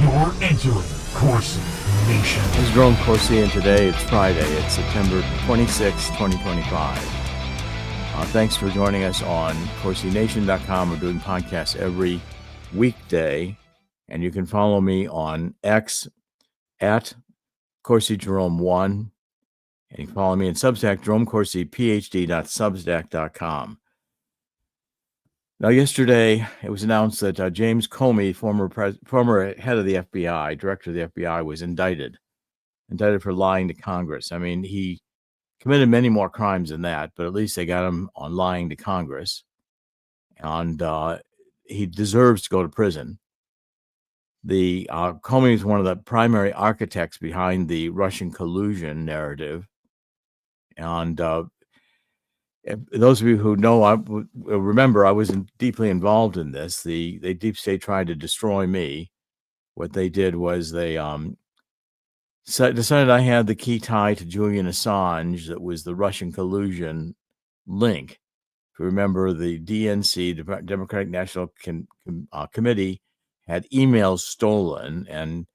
You're entering Corsi Nation. This is Jerome Corsi, and today it's Friday. It's September 26, 2025. Thanks for joining us on CorsiNation.com. We're doing podcasts every weekday, and you can follow me on X at CorsiJerome1, and you can follow me in Substack, JeromeCorsiPhD.substack.com. Now, yesterday, it was announced that James Comey, former head of the FBI, director of the FBI, was indicted for lying to Congress. I mean, he committed many more crimes than that, but at least they got him on lying to Congress. And he deserves to go to prison. Comey is one of the primary architects behind the Russian collusion narrative. And those of you who know, remember, I was deeply involved in this. The deep state tried to destroy me. What they did was they decided I had the key tie to Julian Assange. That was the Russian collusion link. If you remember, the DNC, Democratic National Committee, had emails stolen, and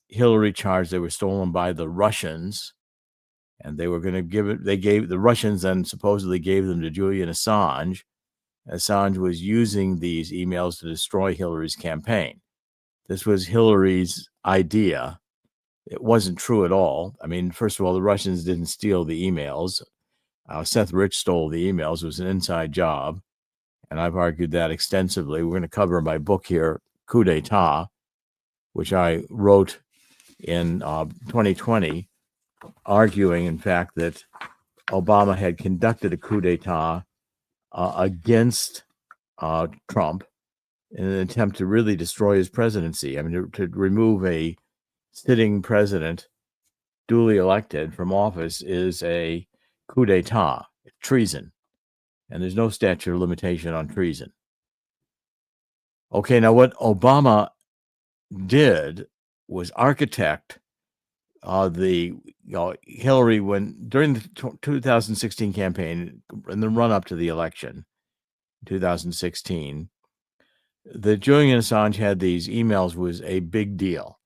Hillary charged they were stolen by the Russians, and they were going to give it. They gave the Russians then supposedly gave them to Julian Assange. Assange was using these emails to destroy Hillary's campaign. This was Hillary's idea. It wasn't true at all. I mean, first of all, the Russians didn't steal the emails. Seth Rich stole the emails. It was an inside job, and I've argued that extensively. We're going to cover in my book here, Coup d'etat, which I wrote in 2020, arguing, in fact, that Obama had conducted a coup d'etat against Trump in an attempt to really destroy his presidency. I mean, to remove a sitting president, duly elected from office, is a coup d'etat, treason. And there's no statute of limitation on treason. Okay, now what Obama did was architect Hillary during the 2016 campaign, in the run-up to the election, 2016, that Julian Assange had these emails was a big deal,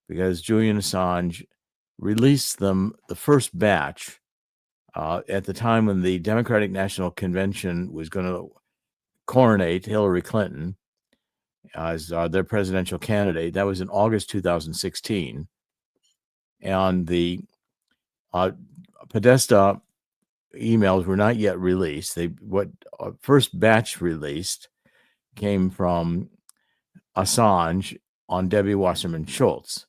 because Julian Assange released them, the first batch, at the time when the Democratic National Convention was going to coronate Hillary Clinton as their presidential candidate. That was in August 2016. And the Podesta emails were not yet released. First batch released came from Assange on Debbie Wasserman Schultz.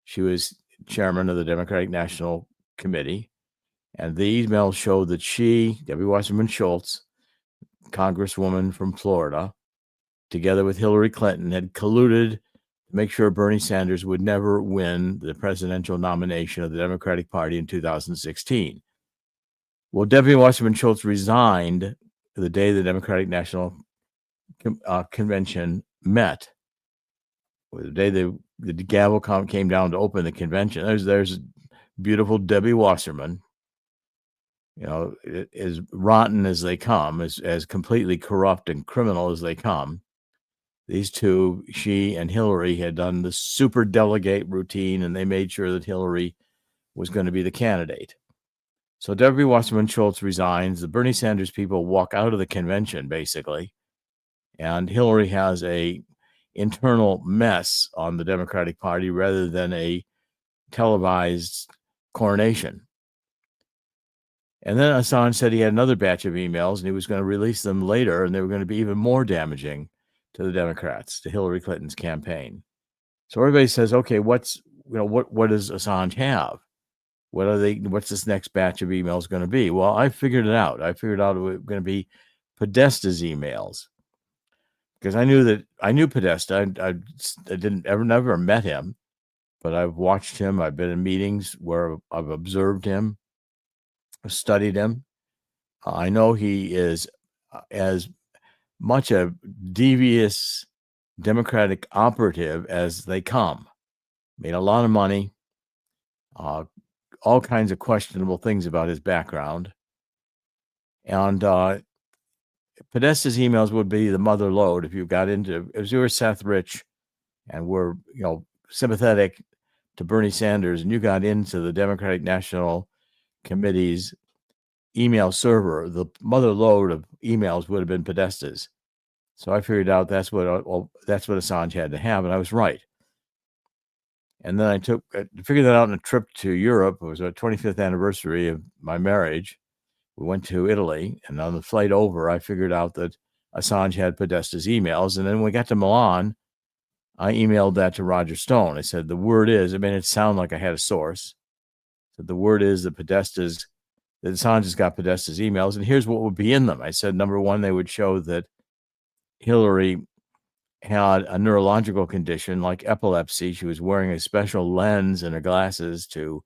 She was chairman of the Democratic National Committee, and the emails showed that she, Debbie Wasserman Schultz, congresswoman from Florida, together with Hillary Clinton, had colluded to make sure Bernie Sanders would never win the presidential nomination of the Democratic Party in 2016. Well, Debbie Wasserman Schultz resigned the day the Democratic National Convention met. The day the gavel came down to open the convention, there's beautiful Debbie Wasserman, as rotten as they come, as completely corrupt and criminal as they come. These two, she and Hillary, had done the super delegate routine, and they made sure that Hillary was going to be the candidate. So Debbie Wasserman Schultz resigns. The Bernie Sanders people walk out of the convention, basically, and Hillary has a internal mess on the Democratic Party rather than a televised coronation. And then Assange said he had another batch of emails, and he was going to release them later, and they were going to be even more damaging to the Democrats, to Hillary Clinton's campaign. So everybody says, okay, what does Assange have? What's this next batch of emails going to be? Well, I figured it out. I figured out it was going to be Podesta's emails, because I knew Podesta. I never met him, but I've watched him. I've been in meetings where I've observed him, studied him. I know he is as much a devious Democratic operative as they come. Made a lot of money, all kinds of questionable things about his background. And Podesta's emails would be the mother lode if you were Seth Rich and were, sympathetic to Bernie Sanders and you got into the Democratic National Committee's email server, the mother lode of emails would have been Podesta's. So I figured out that's what Assange had to have, and I was right. And then I figured that out on a trip to Europe. It was our 25th anniversary of my marriage. We went to Italy, and on the flight over, I figured out that Assange had Podesta's emails. And then when we got to Milan, I emailed that to Roger Stone. I said, the word is, I mean, it sounded like I had a source. So the word is that Assange has got Podesta's emails, and here's what would be in them. I said, number one, they would show that Hillary had a neurological condition like epilepsy. She was wearing a special lens in her glasses to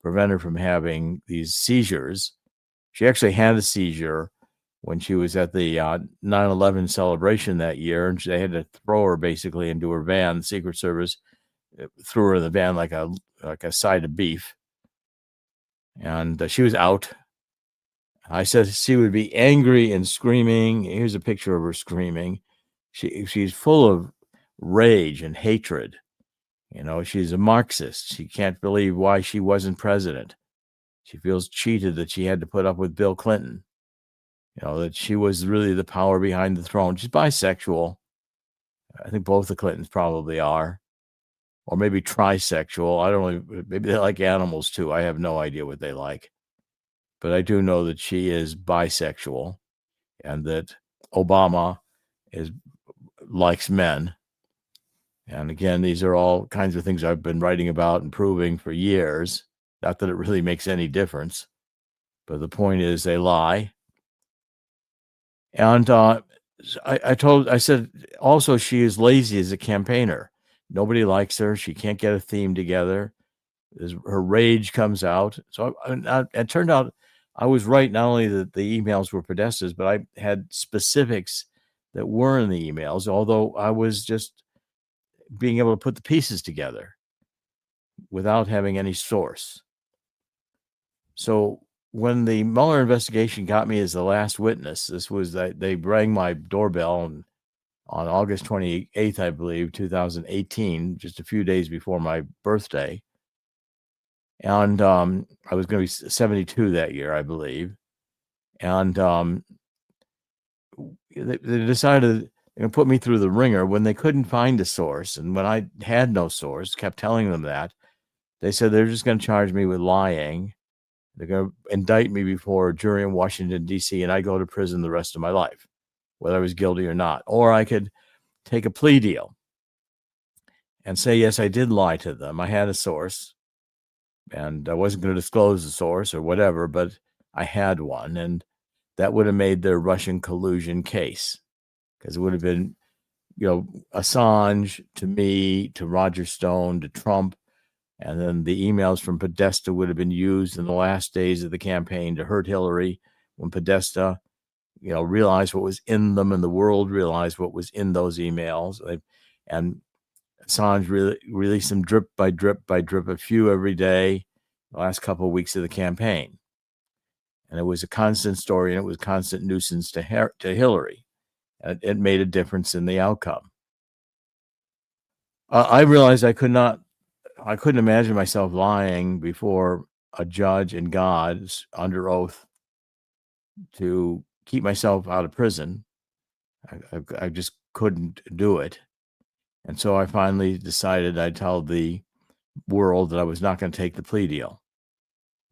prevent her from having these seizures. She actually had a seizure when she was at the 9/11 celebration that year, and they had to throw her basically into her van. The Secret Service threw her in the van like a side of beef, and she was out. I said she would be angry and screaming. Here's a picture of her screaming. She's full of rage and hatred. She's a Marxist. She can't believe why she wasn't president. She feels cheated that she had to put up with Bill Clinton. That she was really the power behind the throne. She's bisexual. I think both the Clintons probably are. Or maybe trisexual. I don't know. Maybe they like animals too. I have no idea what they like. But I do know that she is bisexual and that Obama likes men. And again, these are all kinds of things I've been writing about and proving for years. Not that it really makes any difference. But the point is they lie. And I said, also, she is lazy as a campaigner. Nobody likes her. She can't get a theme together. Her rage comes out. So it turned out I was right, not only that the emails were Podesta's, but I had specifics that were in the emails, although I was just being able to put the pieces together without having any source. So when the Mueller investigation got me as the last witness, this was that they rang my doorbell on August 28th, I believe, 2018, just a few days before my birthday. And I was going to be 72 that year, I believe. And they decided to put me through the ringer when they couldn't find a source. And when I had no source, kept telling them that, they said they're just going to charge me with lying. They're going to indict me before a jury in Washington, D.C., and I go to prison the rest of my life, whether I was guilty or not. Or I could take a plea deal and say, yes, I did lie to them. I had a source, and I wasn't going to disclose the source or whatever, but I had one, and that would have made their Russian collusion case, because it would have been, Assange to me, to Roger Stone, to Trump, and then the emails from Podesta would have been used in the last days of the campaign to hurt Hillary when Podesta, realized what was in them and the world realized what was in those emails. And Assange released them drip by drip by drip, a few every day, the last couple of weeks of the campaign. And it was a constant story, and it was a constant nuisance to Hillary. And it made a difference in the outcome. I realized I couldn't imagine myself lying before a judge and God under oath to keep myself out of prison. I just couldn't do it. And so I finally decided I'd tell the world that I was not going to take the plea deal,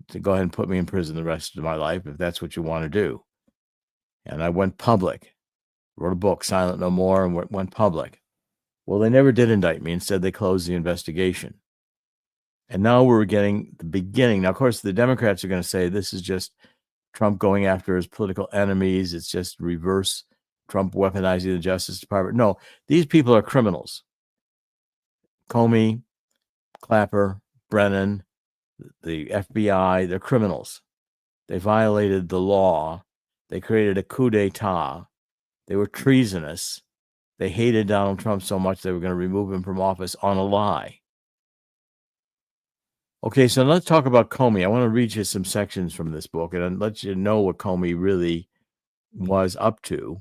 to go ahead and put me in prison the rest of my life if that's what you want to do. And I went public, wrote a book, Silent No More, and went public. Well, they never did indict me. Instead, they closed the investigation. And now we're getting the beginning. Now, of course, the Democrats are going to say this is just Trump going after his political enemies. It's just reverse Trump weaponizing the Justice Department. No, these people are criminals. Comey, Clapper, Brennan, the FBI, they're criminals. They violated the law. They created a coup d'etat. They were treasonous. They hated Donald Trump so much they were going to remove him from office on a lie. Okay, so let's talk about Comey. I want to read you some sections from this book and let you know what Comey really was up to,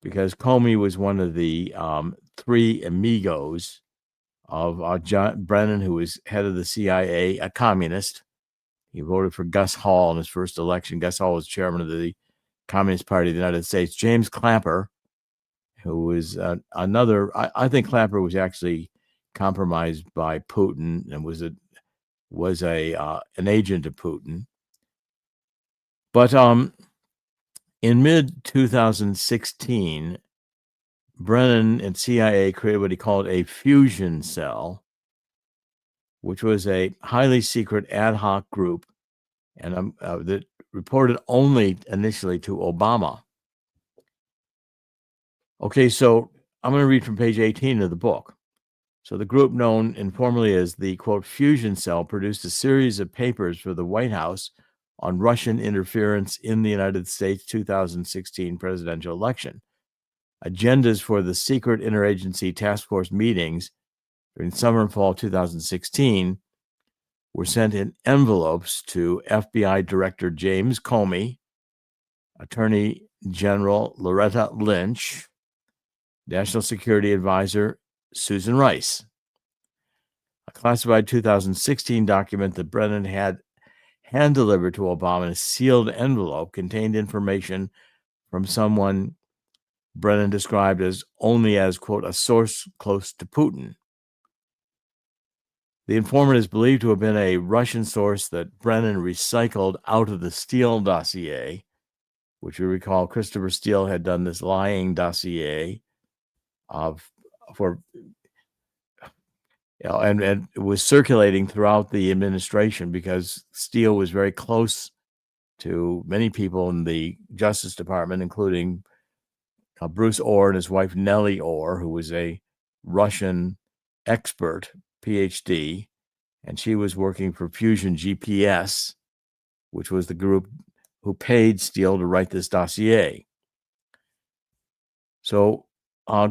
because Comey was one of the three amigos of John Brennan, who was head of the CIA, a communist. He voted for Gus Hall in his first election. Gus Hall was chairman of the Communist Party of the United States. James Clapper, who was another, I think Clapper was actually compromised by Putin and was an agent of Putin. But in mid-2016, Brennan and CIA created what he called a fusion cell, which was a highly secret ad hoc group and that reported only initially to Obama. Okay, so I'm going to read from page 18 of the book. So the group, known informally as the, quote, fusion cell, produced a series of papers for the White House on Russian interference in the United States 2016 presidential election. Agendas for the secret interagency task force meetings during summer and fall 2016 were sent in envelopes to FBI Director James Comey, Attorney General Loretta Lynch, National Security Advisor Susan Rice. A classified 2016 document that Brennan had hand-delivered to Obama in a sealed envelope contained information from someone Brennan described as only as, quote, a source close to Putin. The informant is believed to have been a Russian source that Brennan recycled out of the Steele Dossier, which you recall Christopher Steele had done this lying dossier and it was circulating throughout the administration because Steele was very close to many people in the Justice Department, including Bruce Orr and his wife Nellie Orr, who was a Russian expert, PhD, and she was working for Fusion GPS, which was the group who paid Steele to write this dossier. So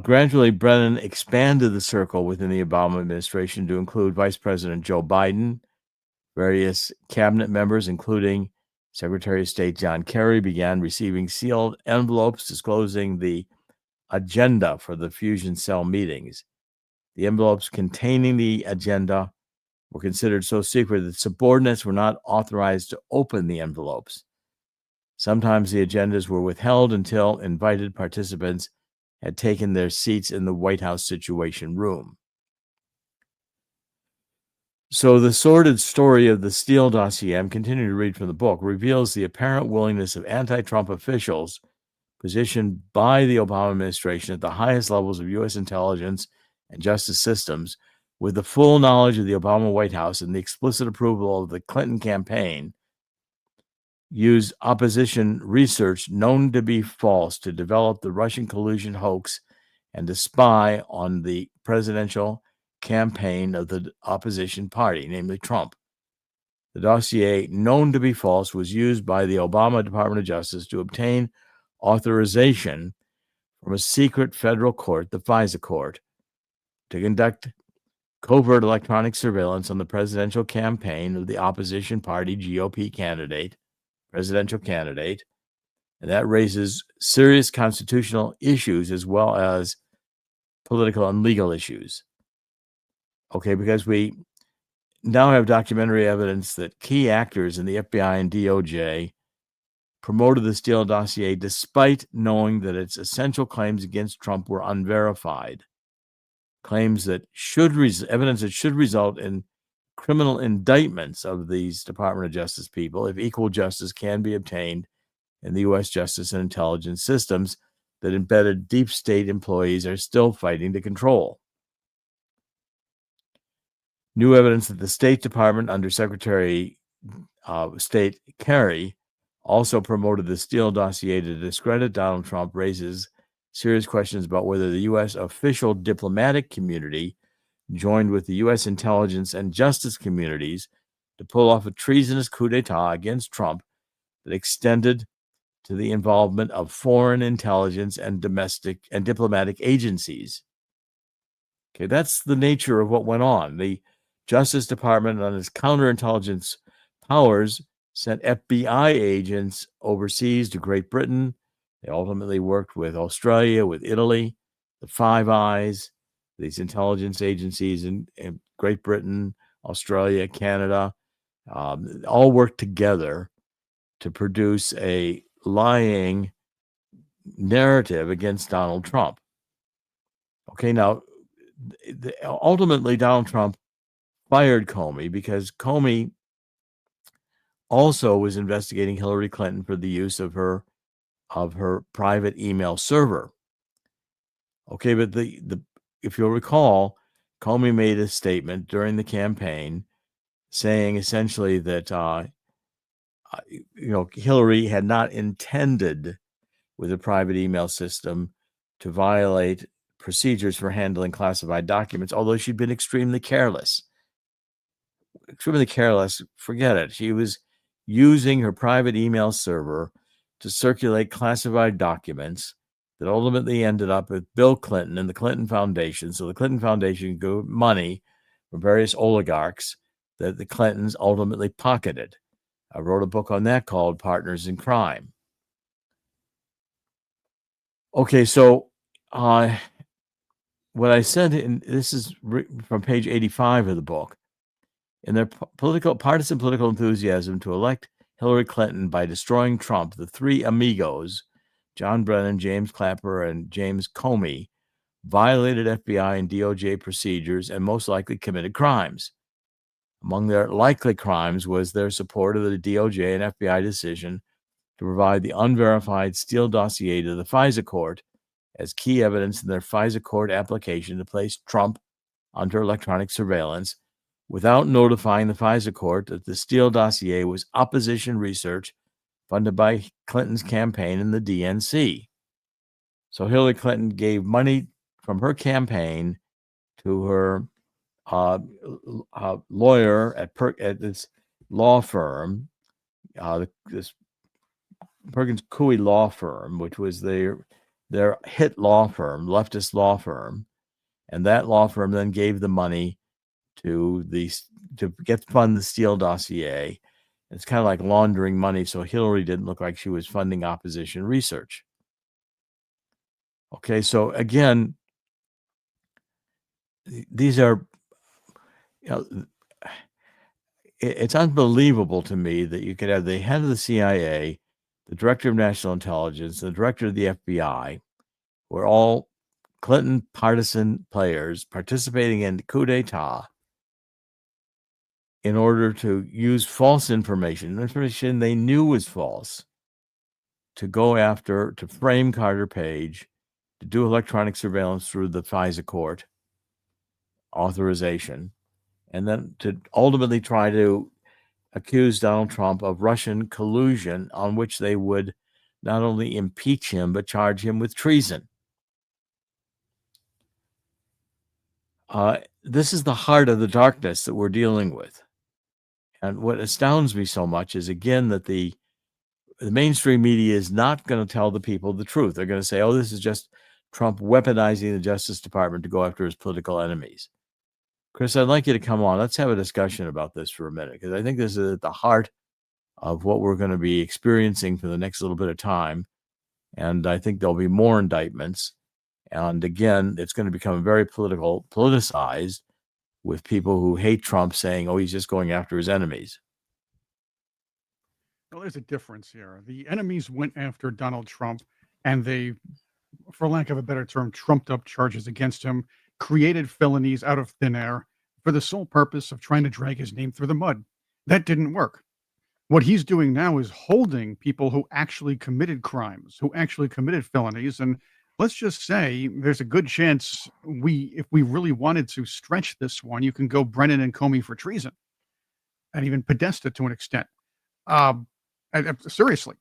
gradually, Brennan expanded the circle within the Obama administration to include Vice President Joe Biden. Various cabinet members, including Secretary of State John Kerry, began receiving sealed envelopes disclosing the agenda for the fusion cell meetings. The envelopes containing the agenda were considered so secret that subordinates were not authorized to open the envelopes. Sometimes the agendas were withheld until invited participants had taken their seats in the White House Situation Room. So the sordid story of the Steele dossier, I'm continuing to read from the book, reveals the apparent willingness of anti-Trump officials positioned by the Obama administration at the highest levels of U.S. intelligence and justice systems, with the full knowledge of the Obama White House and the explicit approval of the Clinton campaign, use opposition research known to be false to develop the Russian collusion hoax and to spy on the presidential campaign of the opposition party, namely Trump. The dossier, known to be false, was used by the Obama Department of Justice to obtain authorization from a secret federal court, the FISA court, to conduct covert electronic surveillance on the presidential campaign of the opposition party GOP presidential candidate, and that raises serious constitutional issues as well as political and legal issues. Okay, because we now have documentary evidence that key actors in the FBI and DOJ promoted the Steele dossier despite knowing that its essential claims against Trump were unverified. Claims that evidence that should result in criminal indictments of these Department of Justice people if equal justice can be obtained in the U.S. justice and intelligence systems that embedded deep state employees are still fighting to control. New evidence that the State Department under Secretary of State Kerry also promoted the Steele dossier to discredit Donald Trump raises serious questions about whether the U.S. official diplomatic community joined with the U.S. intelligence and justice communities to pull off a treasonous coup d'etat against Trump that extended to the involvement of foreign intelligence and domestic and diplomatic agencies. Okay, that's the nature of what went on. The Justice Department, on its counterintelligence powers, sent FBI agents overseas to Great Britain. They ultimately worked with Australia, with Italy, the Five Eyes, these intelligence agencies in Great Britain, Australia, Canada, all worked together to produce a lying narrative against Donald Trump. Okay, now, ultimately, Donald Trump fired Comey because Comey also was investigating Hillary Clinton for the use of her private email server. Okay, but if you'll recall, Comey made a statement during the campaign saying essentially that Hillary had not intended with a private email system to violate procedures for handling classified documents, although she'd been extremely careless. Extremely careless, forget it. She was using her private email server to circulate classified documents that ultimately ended up with Bill Clinton and the Clinton Foundation. So the Clinton Foundation got money from various oligarchs that the Clintons ultimately pocketed. I wrote a book on that called Partners in Crime. Okay, so what I said, and this is from page 85 of the book, in their partisan political enthusiasm to elect Hillary Clinton by destroying Trump, the three amigos, John Brennan, James Clapper, and James Comey, violated FBI and DOJ procedures and most likely committed crimes. Among their likely crimes was their support of the DOJ and FBI decision to provide the unverified Steele Dossier to the FISA court as key evidence in their FISA court application to place Trump under electronic surveillance without notifying the FISA court that the Steele Dossier was opposition research funded by Clinton's campaign and the DNC. So Hillary Clinton gave money from her campaign to her lawyer at this law firm, this Perkins Coie law firm, which was their hit law firm, leftist law firm, and that law firm then gave the money to fund the Steele Dossier. It's kind of like laundering money, so Hillary didn't look like she was funding opposition research. Okay, so again, these are, it's unbelievable to me that you could have the head of the CIA, the director of national intelligence, the director of the FBI, who are all Clinton partisan players participating in coup d'etat in order to use false information they knew was false, to go after, to frame Carter Page, to do electronic surveillance through the FISA court authorization, and then to ultimately try to accuse Donald Trump of Russian collusion, on which they would not only impeach him, but charge him with treason. This is the heart of the darkness that we're dealing with. And what astounds me so much is, again, that the mainstream media is not going to tell the people the truth. They're going to say, oh, this is just Trump weaponizing the Justice Department to go after his political enemies. Chris, I'd like you to come on. Let's have a discussion about this for a minute, because I think this is at the heart of what we're going to be experiencing for the next little bit of time. And I think there'll be more indictments. And again, it's going to become very politicized, with people who hate Trump saying, oh, he's just going after his enemies. Well, there's a difference here. The enemies went after Donald Trump, and they, for lack of a better term, trumped up charges against him, created felonies out of thin air for the sole purpose of trying to drag his name through the mud. That didn't work. What he's doing now is holding people who actually committed crimes, who actually committed felonies. And let's just say there's a good chance if we really wanted to stretch this one, you can go Brennan and Comey for treason, and even Podesta to an extent. Seriously.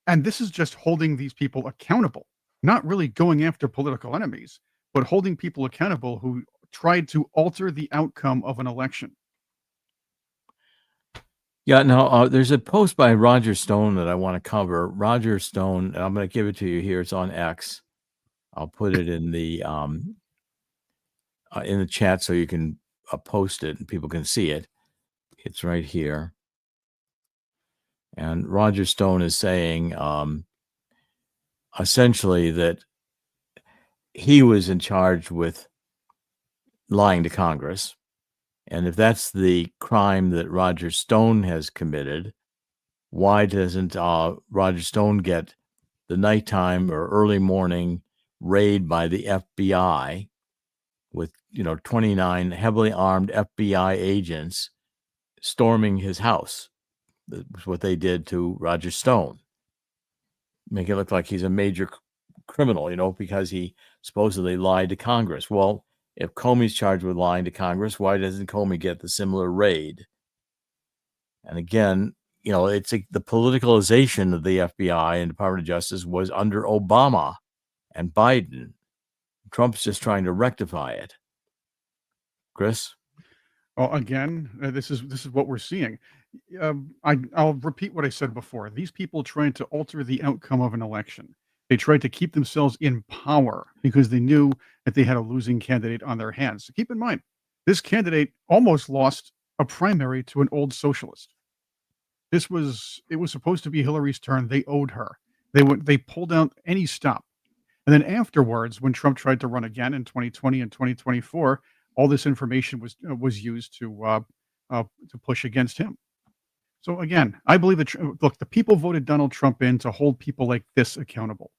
And this is just holding these people accountable, not really going after political enemies, but holding people accountable who tried to alter the outcome of an election. Yeah, now there's a post by Roger Stone that I want to cover. Roger Stone, and I'm going to give it to you here. It's on X. I'll put it in the chat so you can post it and people can see it. It's right here. And Roger Stone is saying essentially that he was in charge with lying to Congress. And if that's the crime that Roger Stone has committed, why doesn't Roger Stone get the nighttime or early morning raid by the FBI with 29 heavily armed FBI agents storming his house? That's what they did to Roger Stone. Make it look like he's a major criminal, because he supposedly lied to Congress. Well, if Comey's charged with lying to Congress, why doesn't Comey get the similar raid? And again, it's the politicalization of the FBI and Department of Justice was under Obama and Biden. Trump's just trying to rectify it. Chris? Well, again, this is what we're seeing. I'll repeat what I said before. These people trying to alter the outcome of an election. They tried to keep themselves in power because they knew that they had a losing candidate on their hands. So keep in mind, this candidate almost lost a primary to an old socialist. It was supposed to be Hillary's turn. They owed her. They pulled out any stop. And then afterwards, when Trump tried to run again in 2020 and 2024, all this information was used to push against him. So again, I believe that look, the people voted Donald Trump in to hold people like this accountable,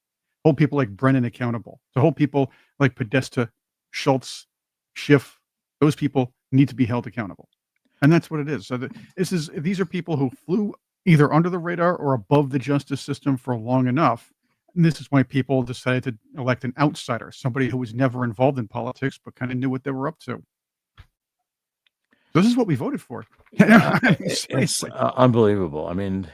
hold people like Brennan accountable, to hold people like Podesta, Schultz, Schiff. Those people need to be held accountable, and that's what it is. So these are people who flew either under the radar or above the justice system for long enough. And this is why people decided to elect an outsider, somebody who was never involved in politics but kind of knew what they were up to. This is what we voted for. It's unbelievable. I mean,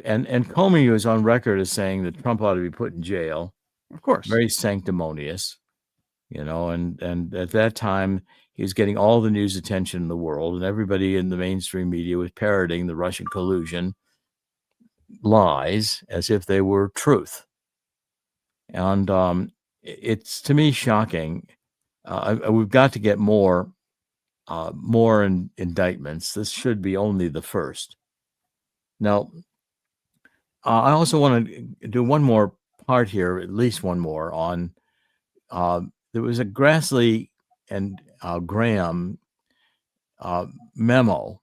and Comey was on record as saying that Trump ought to be put in jail. Of course, very sanctimonious, and at that time he was getting all the news attention in the world, and everybody in the mainstream media was parroting the Russian collusion lies as if they were truth. And it's, to me, shocking. We've got to get more indictments. This should be only the first. Now, I also want to do one more part here, at least one more, on there was a Grassley and Graham memo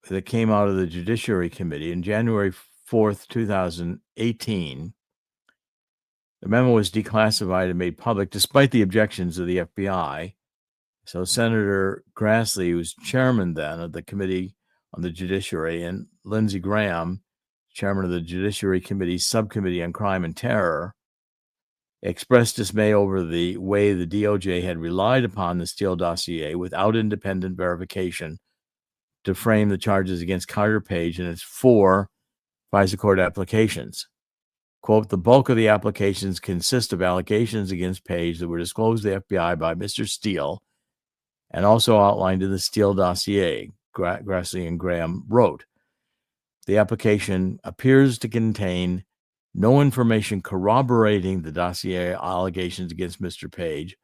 that came out of the Judiciary Committee in January 4th, 2018. The memo was declassified and made public despite the objections of the FBI. So Senator Grassley, who was chairman then of the Committee on the Judiciary, and Lindsey Graham, chairman of the Judiciary Committee's Subcommittee on Crime and Terror, expressed dismay over the way the DOJ had relied upon the Steele dossier without independent verification to frame the charges against Carter Page and its 4 FISA court applications. Quote, the bulk of the applications consist of allegations against Page that were disclosed to the FBI by Mr. Steele and also outlined in the Steele dossier, Grassley and Graham wrote. The application appears to contain no information corroborating the dossier allegations against Mr. Page,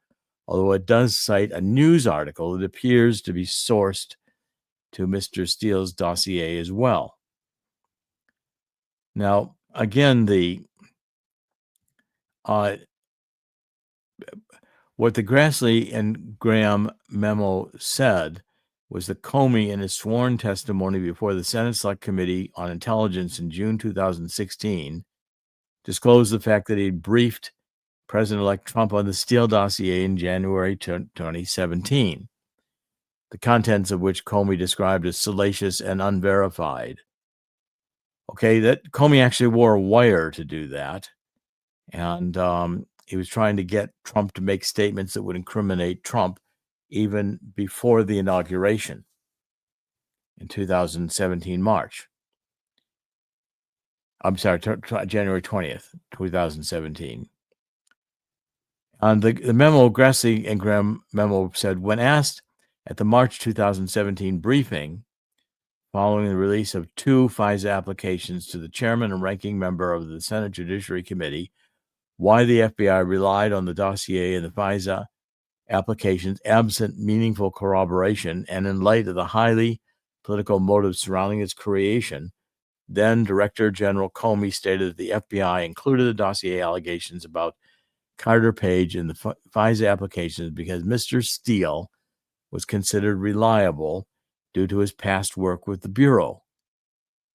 although it does cite a news article that appears to be sourced to Mr. Steele's dossier as well. Now, again, what the Grassley and Graham memo said was that Comey, in his sworn testimony before the Senate Select Committee on Intelligence in June 2016, disclosed the fact that he had briefed President-elect Trump on the Steele dossier in January 2017, the contents of which Comey described as salacious and unverified. Okay, that Comey actually wore a wire to do that, and he was trying to get Trump to make statements that would incriminate Trump even before the inauguration in 2017 March. I'm sorry, January 20th, 2017. And the memo, Grassley and Graham memo, said, when asked at the March 2017 briefing, following the release of 2 FISA applications to the chairman and ranking member of the Senate Judiciary Committee, why the FBI relied on the dossier and the FISA applications absent meaningful corroboration and in light of the highly political motives surrounding its creation, then Director General Comey stated that the FBI included the dossier allegations about Carter Page in the FISA applications because Mr. Steele was considered reliable due to his past work with the Bureau.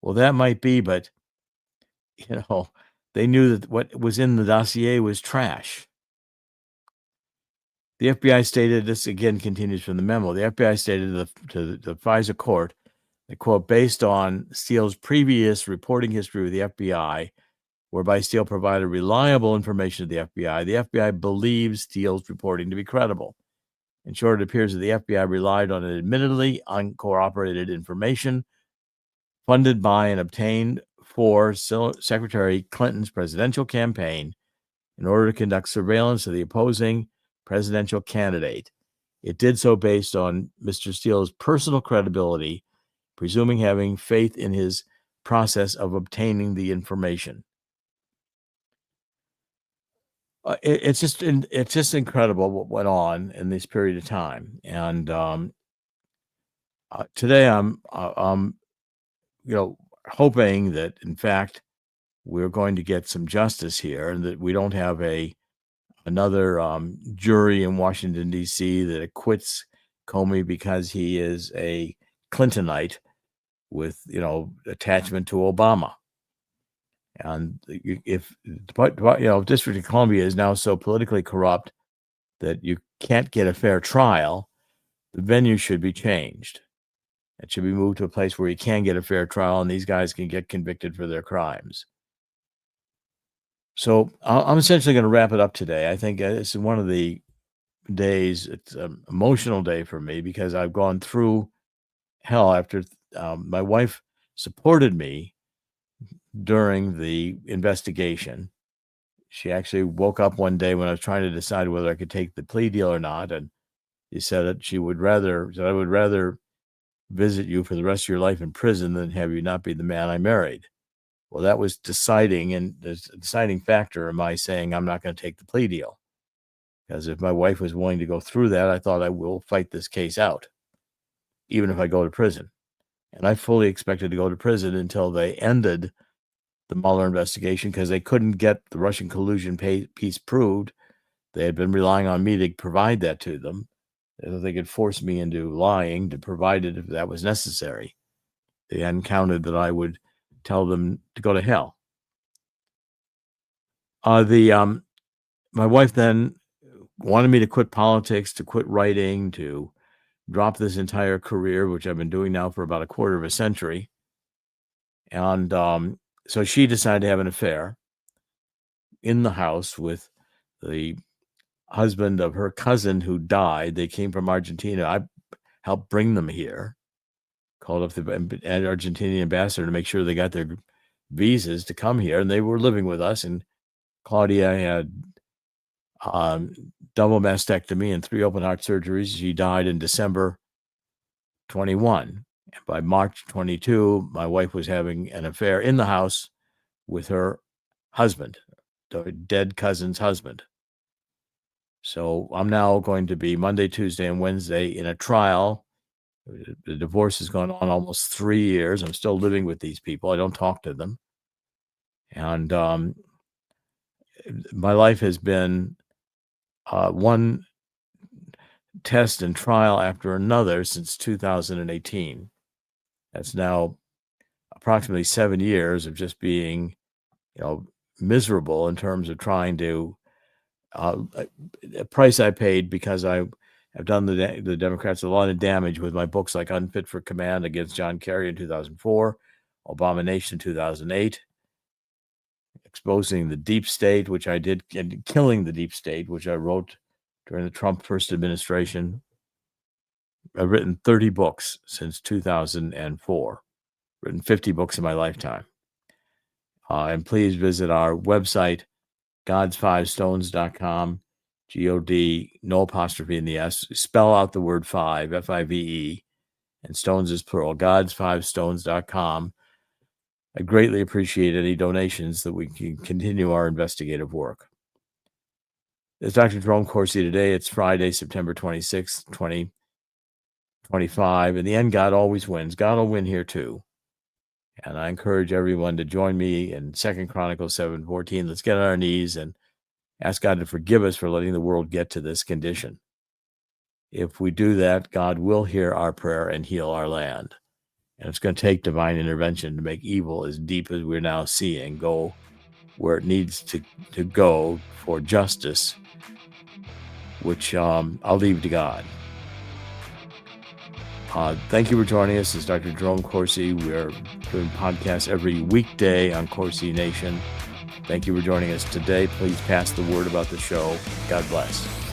Well, that might be, but, they knew that what was in the dossier was trash. The FBI stated, this again continues from the memo, the FBI stated to the FISA court that, quote, based on Steele's previous reporting history with the FBI, whereby Steele provided reliable information to the FBI believes Steele's reporting to be credible. In short, it appears that the FBI relied on an admittedly uncorroborated information funded by and obtained for Secretary Clinton's presidential campaign in order to conduct surveillance of the opposing presidential candidate. It did so based on Mr. Steele's personal credibility, presuming having faith in his process of obtaining the information. It's just incredible what went on in this period of time. And today I'm hoping that, in fact, we're going to get some justice here, and that we don't have another jury in Washington, D.C. that acquits Comey because he is a Clintonite with, attachment to Obama. And if District of Columbia is now so politically corrupt that you can't get a fair trial, the venue should be changed. It should be moved to a place where you can get a fair trial and these guys can get convicted for their crimes. So I'm essentially going to wrap it up today. I think it's one of the days, it's an emotional day for me because I've gone through hell after my wife supported me during the investigation. She actually woke up one day when I was trying to decide whether I could take the plea deal or not, and she said that I would rather visit you for the rest of your life in prison than have you not be the man I married. Well, that was deciding, and the deciding factor in my saying I'm not going to take the plea deal. Because if my wife was willing to go through that, I thought I will fight this case out, even if I go to prison. And I fully expected to go to prison until they ended the Mueller investigation because they couldn't get the Russian collusion piece proved. They had been relying on me to provide that to them. They could force me into lying to provide it if that was necessary. They hadn't counted that I would tell them to go to hell. My wife then wanted me to quit politics, to quit writing, to drop this entire career, which I've been doing now for about a quarter of a century. And so she decided to have an affair in the house with the husband of her cousin who died. They came from Argentina. I helped bring them here. Called up the Argentinian ambassador to make sure they got their visas to come here, and they were living with us. And Claudia had double mastectomy and 3 open heart surgeries. She died in December 21. And by March 22, my wife was having an affair in the house with her husband, the dead cousin's husband. So I'm now going to be Monday, Tuesday, and Wednesday in a trial. The divorce has gone on almost 3 years. I'm still living with these people. I don't talk to them. And my life has been one test and trial after another since 2018. That's now approximately 7 years of just being, miserable in terms of trying to, a price I paid because I've done the Democrats a lot of damage with my books like Unfit for Command against John Kerry in 2004, Abomination 2008, Exposing the Deep State, which I did, and Killing the Deep State, which I wrote during the Trump first administration. I've written 30 books since 2004, written 50 books in my lifetime. And please visit our website, gods5stones.com. G-O-D, no apostrophe in the S. Spell out the word 5, F-I-V-E, and stones is plural, gods5stones.com. I greatly appreciate any donations that we can continue our investigative work. It's Dr. Jerome Corsi today. It's Friday, September 26th, 2025. In the end, God always wins. God will win here too. And I encourage everyone to join me in 2 Chronicles 7:14. Let's get on our knees and ask God to forgive us for letting the world get to this condition. If we do that, God will hear our prayer and heal our land. And it's going to take divine intervention to make evil as deep as we're now seeing go where it needs to go for justice, which I'll leave to God. Thank you for joining us. This is Dr. Jerome Corsi. We're doing podcasts every weekday on Corsi Nation. Thank you for joining us today. Please pass the word about the show. God bless.